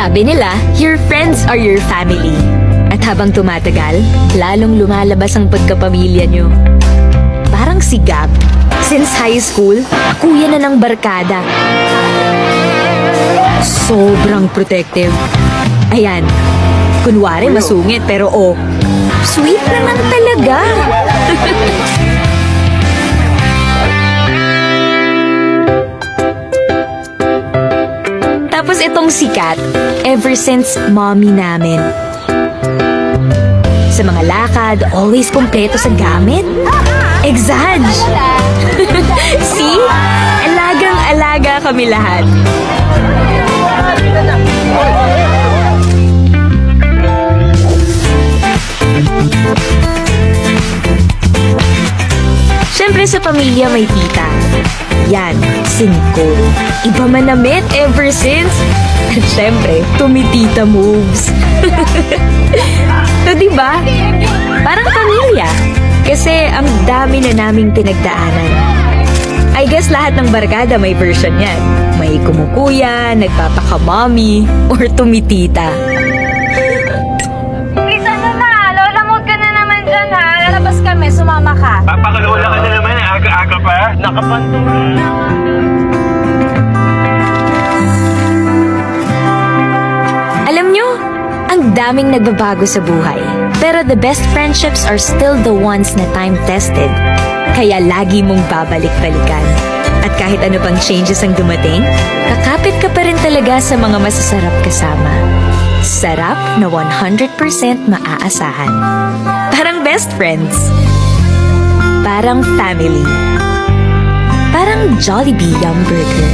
Sabi nila, your friends are your family. At habang tumatagal, lalong lumalabas ang pagkapamilya nyo. Parang si Gab. Since high school, kuya na ng barkada. Sobrang protective. Ayan, kunwari masungit pero sweet naman talaga. Tapos itong sikat, ever since mommy namin. Sa mga lakad, always kompleto sa gamit. Exag! See? Alagang-alaga kami lahat. Siyempre sa pamilya may tita. Yan, si Nicole. Iba manamit ever since. At siyempre, tumitita moves. So, diba? Parang pamilya. Kasi ang dami na naming pinagdaanan. I guess lahat ng barkada may version yan. May kumukuya, nagpapaka-mommy, or tumitita. Please, ano na? Lola, huwag ka na naman dyan, ha? Lalabas kami, sumama ka. Papakalola ka na naman, aga-aga pa. Nakapantong. Alam nyo, ang daming nagbabago sa buhay. Pero the best friendships are still the ones na time-tested. Kaya lagi mong babalik-balikan. At kahit ano pang changes ang dumating, kakapit ka pa rin talaga sa mga masasarap kasama. Sarap na 100% maaasahan. Parang best friends. Parang family. Parang Jollibee Yum Burger.